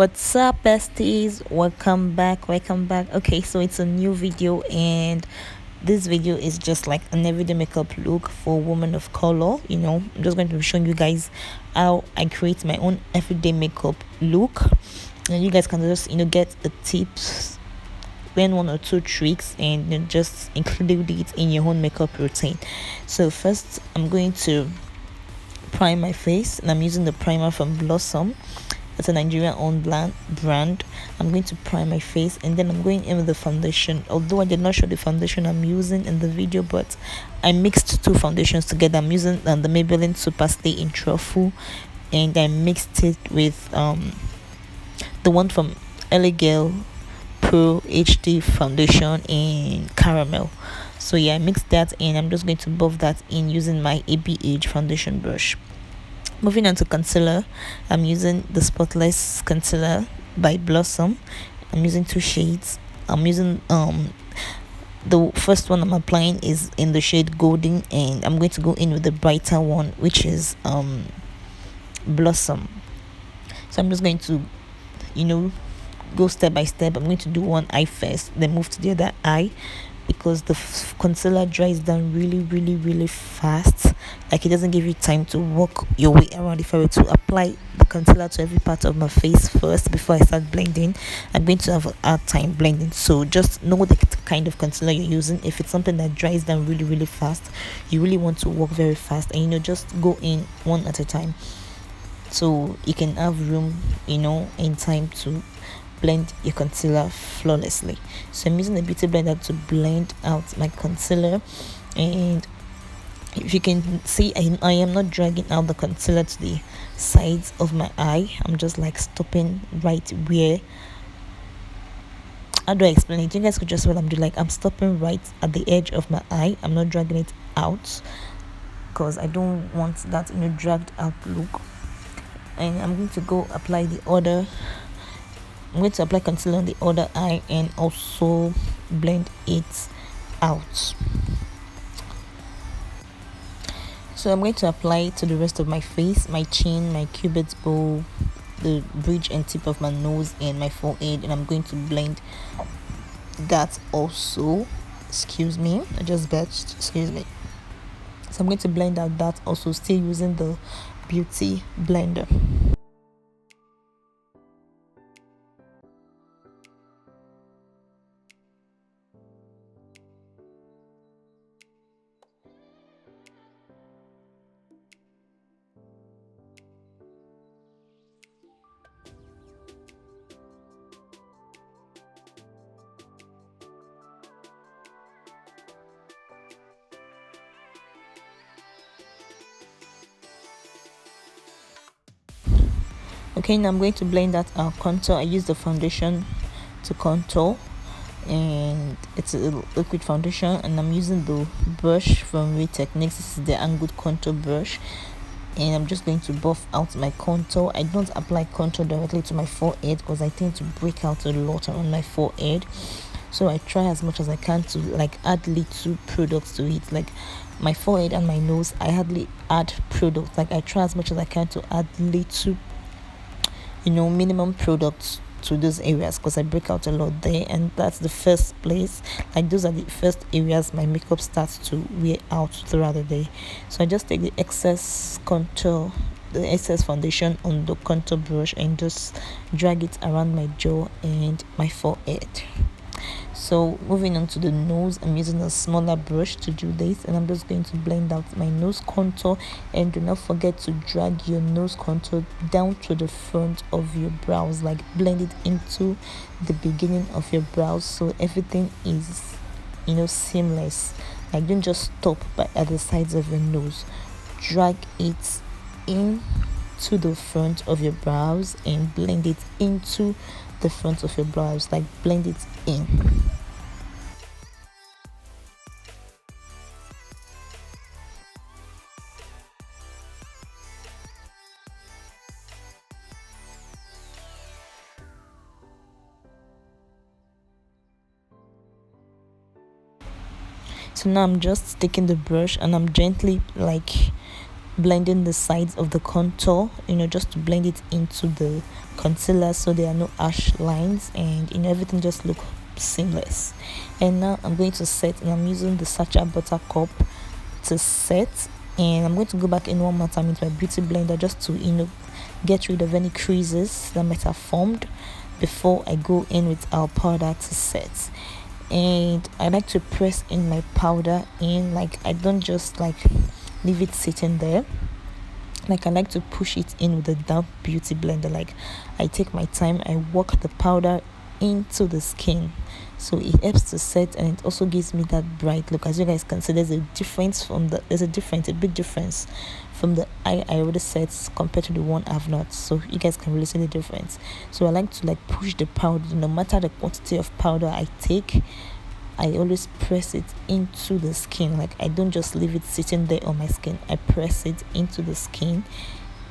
What's up, besties? Welcome back. Okay, so it's a new video, and this video is just like an everyday makeup look for women of color. I'm just going to be showing you guys how I create my own everyday makeup look, and you guys can just get the tips, learn one or two tricks, and just include it in your own makeup routine. So first, I'm going to prime my face, and I'm using the primer from Blossom. It's a Nigerian owned brand. I'm going to prime my face, and then I'm going in with the foundation. Although I did not show the foundation I'm using in the video, but I mixed two foundations together. I'm using the Maybelline Superstay in Truffle, and I mixed it with the one from LA Girl Pro HD foundation in caramel. So yeah, I mixed that, and I'm just going to buff that in using my ABH foundation brush. Moving on to concealer, I'm using the spotless concealer by Blossom. I'm using two shades. I'm using the first one I'm applying is in the shade golden, and I'm going to go in with the brighter one, which is Blossom. So I'm just going to go step by step. I'm going to do one eye first, then move to the other eye, because the concealer dries down really fast. Like, it doesn't give you time to work your way around. If I were to apply the concealer to every part of my face first before I start blending, I'm going to have a hard time blending. So just know the kind of concealer you're using. If it's something that dries down really fast, you really want to work very fast, and just go in one at a time, so you can have room in time to blend your concealer flawlessly. So I'm using a beauty blender to blend out my concealer, and if you can see, I am not dragging out the concealer to the sides of my eye. I'm just like stopping right where, how do I explain it? You guys could just what I'm doing. Like, I'm stopping right at the edge of my eye. I'm not dragging it out, because I don't want that dragged out look. And I'm going to go apply the other, I'm going to apply concealer on the other eye and also blend it out. So I'm going to apply it to the rest of my face, my chin, my cupid's bow, the bridge and tip of my nose, and my forehead, and I'm going to blend that also. Excuse me, I just batched. Excuse me. So I'm going to blend out that also, still using the beauty blender. Okay, now I'm going to blend that contour. I use the foundation to contour, and it's a liquid foundation, and I'm using the brush from Ray Techniques. This is the angled contour brush, and I'm just going to buff out my contour. I don't apply contour directly to my forehead because I tend to break out a lot on my forehead, so I try as much as I can to like add little products to it. Like my forehead and my nose, I hardly add products. Like, I try as much as I can to add little minimum products to those areas, because I break out a lot there, and that's the first place. Like, those are the first areas my makeup starts to wear out throughout the day. So I just take the excess foundation on the contour brush and just drag it around my jaw and my forehead. So moving on to the nose, I'm using a smaller brush to do this, and I'm just going to blend out my nose contour. And do not forget to drag your nose contour down to the front of your brows, like blend it into the beginning of your brows, so everything is seamless. Like, don't just stop at the sides of your nose. Drag it in to the front of your brows and blend it into the front of your brows. Like, blend it in. So now I'm just taking the brush, and I'm gently like blending the sides of the contour, just to blend it into the concealer so there are no harsh lines, and everything just look seamless. And now I'm going to set, and I'm using the Sacha buttercup to set, and I'm going to go back in one more time into my beauty blender just to get rid of any creases that might have formed before I go in with our powder to set. And I like to press in my powder in, like I don't just like leave it sitting there. Like I like to push it in with the damp beauty blender. Like I take my time, I work the powder into the skin, so it helps to set, and it also gives me that bright look. As you guys can see, there's a big difference from the eye I already set compared to the one I've not, so you guys can really see the difference. So I like to like push the powder, no matter the quantity of powder I take, I always press it into the skin. Like I don't just leave it sitting there on my skin, I press it into the skin.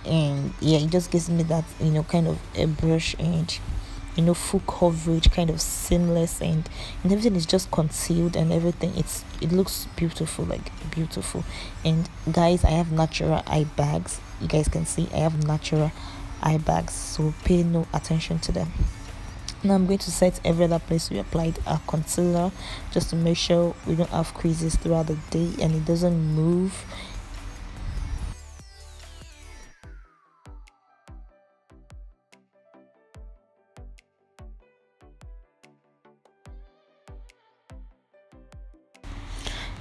And yeah, it just gives me that kind of a brush and full coverage, kind of seamless, and everything is just concealed, and everything it looks beautiful, like beautiful. And guys, I have natural eye bags. You guys can see I have natural eye bags, so pay no attention to them. Now I'm going to set every other place we applied our concealer, just to make sure we don't have creases throughout the day and it doesn't move.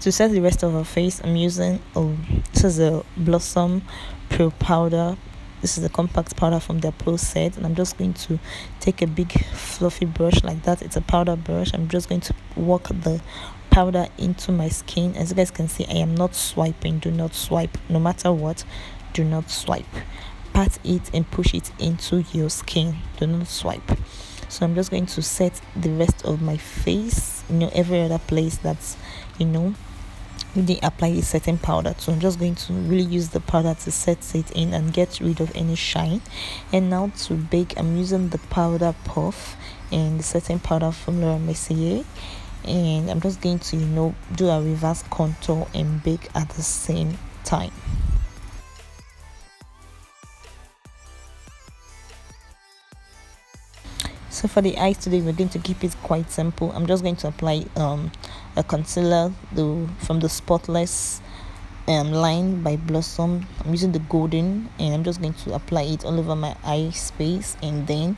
To set the rest of our face, I'm using this is a Blossom Pro powder. This is a compact powder from their Pro set, and I'm just going to take a big fluffy brush like that. It's a powder brush. I'm just going to work the powder into my skin. As you guys can see, I am not swiping. Do not swipe, no matter what. Do not swipe. Pat it and push it into your skin. Do not swipe. So I'm just going to set the rest of my face, every other place that's we didn't apply a setting powder. So I'm just going to really use the powder to set it in and get rid of any shine. And now to bake, I'm using the powder puff and the setting powder from Mercier, and I'm just going to do a reverse contour and bake at the same time. So for the eyes today, we're going to keep it quite simple. I'm just going to apply a concealer from the Spotless line by Blossom. I'm using the golden, and I'm just going to apply it all over my eye space and then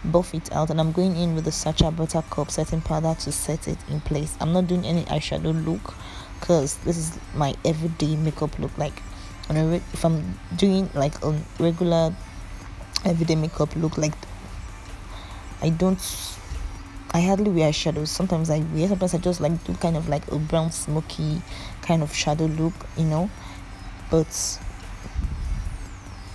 buff it out. And I'm going in with the Sacha buttercup setting powder to set it in place. I'm not doing any eyeshadow look because this is my everyday makeup look. Like if I'm doing like a regular everyday makeup look, like I hardly wear shadows. Sometimes I wear, sometimes I just like do kind of like a brown smoky kind of shadow look, but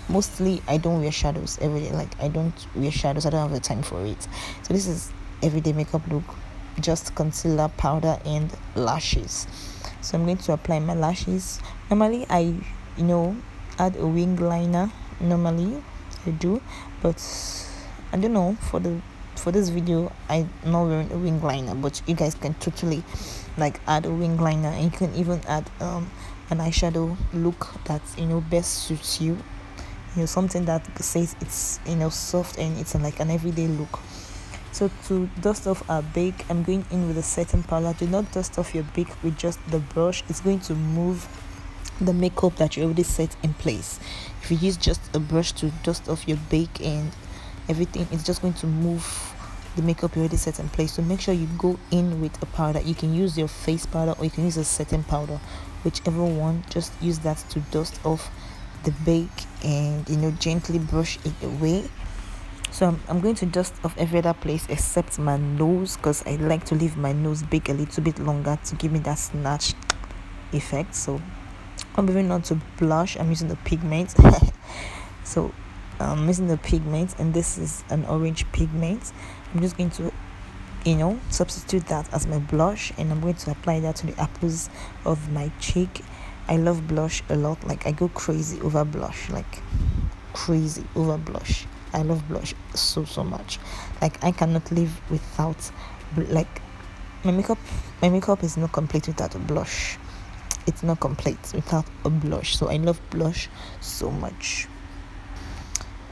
mostly I don't wear shadows every day. Like I don't wear shadows, I don't have the time for it. So this is everyday makeup look, just concealer, powder and lashes. So I'm going to apply my lashes. Normally I add a wing liner. Normally I do, but I don't know, for this video I'm not wearing a wing liner, but you guys can totally like add a wing liner, and you can even add an eyeshadow look that best suits you, something that says it's soft and it's like an everyday look. So to dust off our bake, I'm going in with a setting powder. Do not dust off your bake with just the brush. It's going to move the makeup that you already set in place. If you use just a brush to dust off your bake and everything, it's just going to move the makeup you already set in place. So make sure you go in with a powder. You can use your face powder or you can use a setting powder, whichever one. Just use that to dust off the bake and gently brush it away. So I'm going to dust off every other place except my nose, because I like to leave my nose bake a little bit longer to give me that snatch effect. So I'm moving on to blush. I'm using the pigment. So I'm using the pigment, and this is an orange pigment. I'm just going to substitute that as my blush, and I'm going to apply that to the apples of my cheek. I love blush a lot. Like I go crazy over blush, like crazy over blush. I love blush so much. Like I cannot live without, like my makeup is not complete without a blush. it's not complete without a blush. So I love blush so much.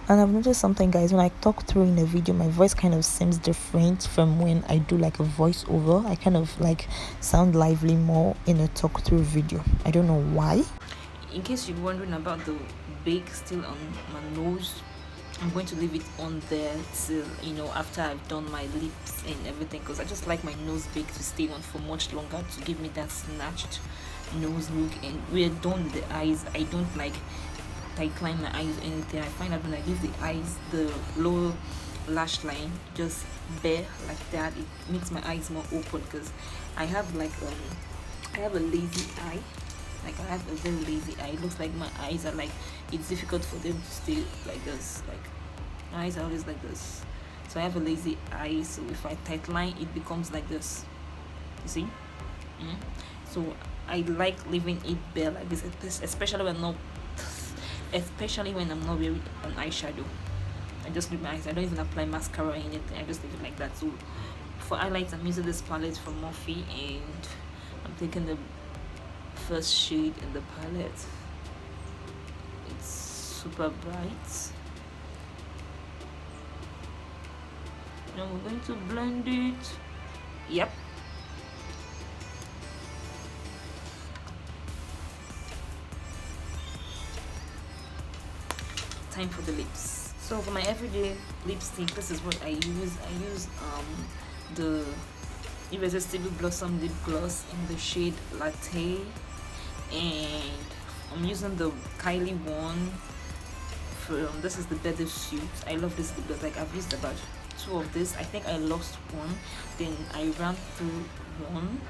And I've noticed something, guys, when I talk through in a video, my voice kind of seems different from when I do like a voiceover. I kind of like sound lively more in a talk through video. I don't know why. In case you're wondering about the bake still on my nose, I'm going to leave it on there till, you know, after I've done my lips and everything, because I just like my nose bake to stay on for much longer, to give me that snatched nose look. And we're done with the eyes. I don't like tightline my eyes or anything. I find that when I leave the eyes, the lower lash line just bare like that, it makes my eyes more open, because I have like I have a lazy eye. Like, I have a very lazy eye. It looks like my eyes are like, it's difficult for them to stay like this. Like, my eyes are always like this. So I have a lazy eye. So if I tight line, it becomes like this. You see? So I like leaving it bare like this, especially when I'm not wearing an eyeshadow. I just leave my eyes. I don't even apply mascara or anything. I just leave it like that. So for highlights, I'm using this palette from Morphe, and I'm taking the first shade in the palette. It's super bright. Now we're going to blend it. Yep. Time for the lips. So for my everyday lipstick, this is what I use. I use the Irresistible Blossom lip gloss in the shade Latte, and I'm using the Kylie one from, this is the Better Suit. I love this lip gloss. Like, I've used about 2 of this. I think I lost one, then I ran through one,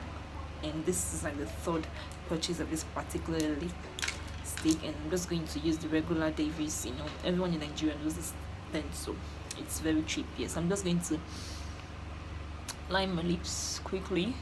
and this is like the 3rd purchase of this particular lipstick. And I'm just going to use the regular Davis. You know, everyone in Nigeria knows this pen, so it's very cheap. Yes, I'm just going to line my lips quickly.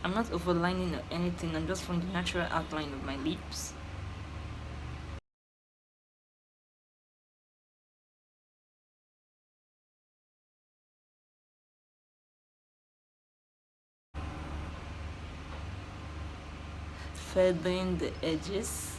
I'm not overlining or anything. I'm just following the natural outline of my lips. Feathering the edges.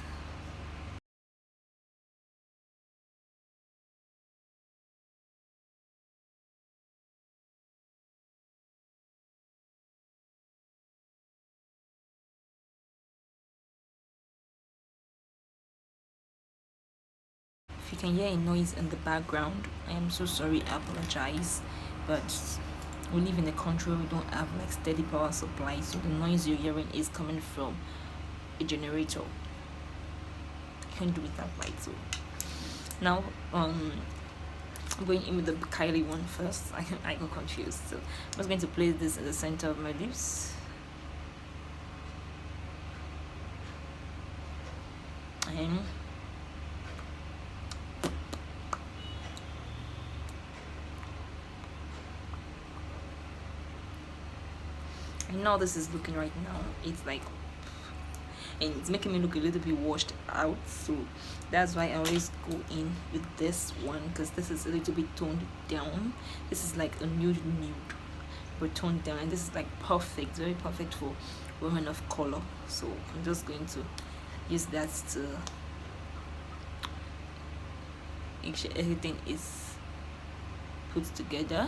If you can hear a noise in the background, I am so sorry, I apologize, but we live in a country where we don't have like steady power supply, so the noise you're hearing is coming from a generator. You can't do without light. So now I'm going in with the Kylie one first. I got confused, so I'm just going to place this in the center of my lips. And I know this is looking right now, it's like, and it's making me look a little bit washed out, so that's why I always go in with this one, because this is a little bit toned down. This is like a nude but toned down, and this is like perfect, very perfect for women of color. So I'm just going to use that to make sure everything is put together.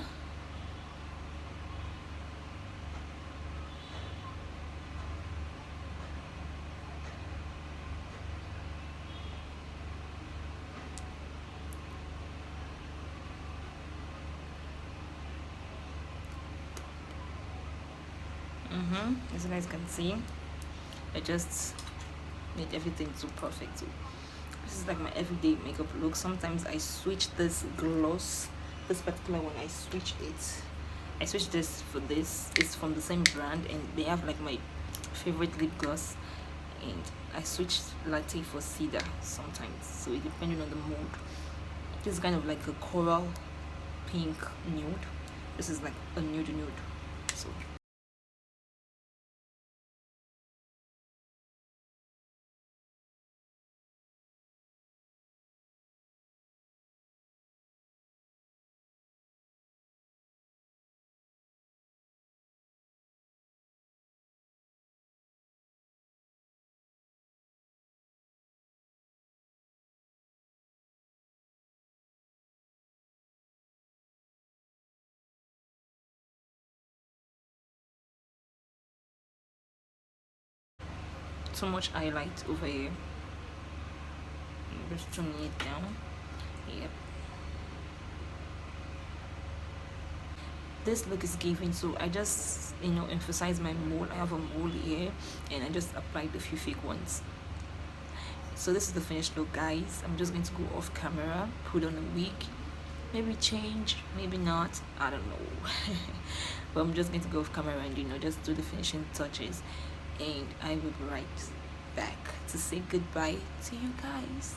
As you guys can see, I just made everything so perfect. So this is like my everyday makeup look. Sometimes I switch this gloss, this particular one, I switch it I switched this for this. It's from the same brand, and they have like my favorite lip gloss. And I switched latte for cedar sometimes, so it depending on the mood. This is kind of like a coral pink nude. This is like a nude. So too much highlight over here. Just tone it down. Yep. This look is giving, so I just emphasize my mole. I have a mole here, and I just applied a few fake ones. So this is the finished look, guys. I'm just going to go off camera, put on a wig, maybe change, maybe not, I don't know. But I'm just going to go off camera and just do the finishing touches, and I will be right back to say goodbye to you guys.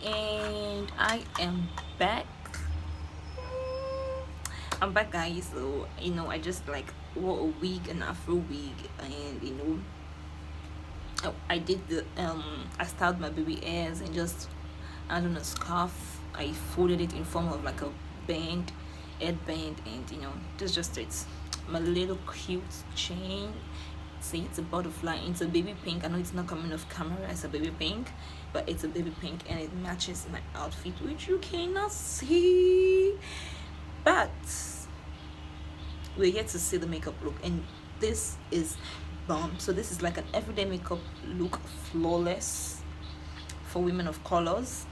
And I am back. I'm back, guys. So I just like wore a wig, an afro wig, and I did the I styled my baby hairs and just add on a scarf. I folded it in form of like a band, headband, and this just it. My little cute chain. See, it's a butterfly. It's a baby pink. I know it's not coming off camera as a baby pink, but it's a baby pink and it matches my outfit, which you cannot see. But we're here to see the makeup look, and this is bomb. So this is like an everyday makeup look, flawless for women of colors.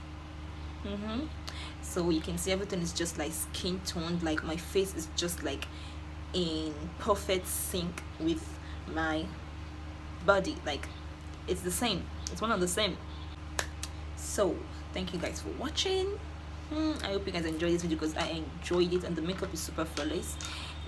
So you can see everything is just like skin toned. Like my face is just like in perfect sync with my body. Like it's the same, it's one of the same. So thank you guys for watching. I hope you guys enjoyed this video because I enjoyed it, and the makeup is super flawless.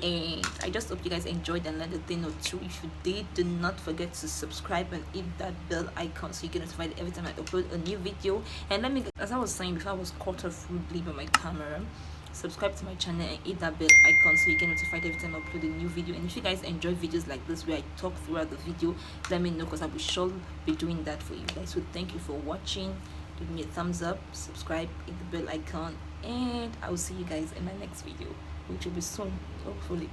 And I just hope you guys enjoyed and learned a thing or two. If you did, do not forget to subscribe and hit that bell icon so you get notified every time I upload a new video. And let me, as I was saying before I was caught off rudely by my camera, subscribe to my channel and hit that bell icon so you get notified every time I upload a new video. And if you guys enjoy videos like this where I talk throughout the video, let me know because I will surely be doing that for you guys. So thank you for watching. Give me a thumbs up, subscribe, hit the bell icon, and I will see you guys in my next video, which will be soon, hopefully.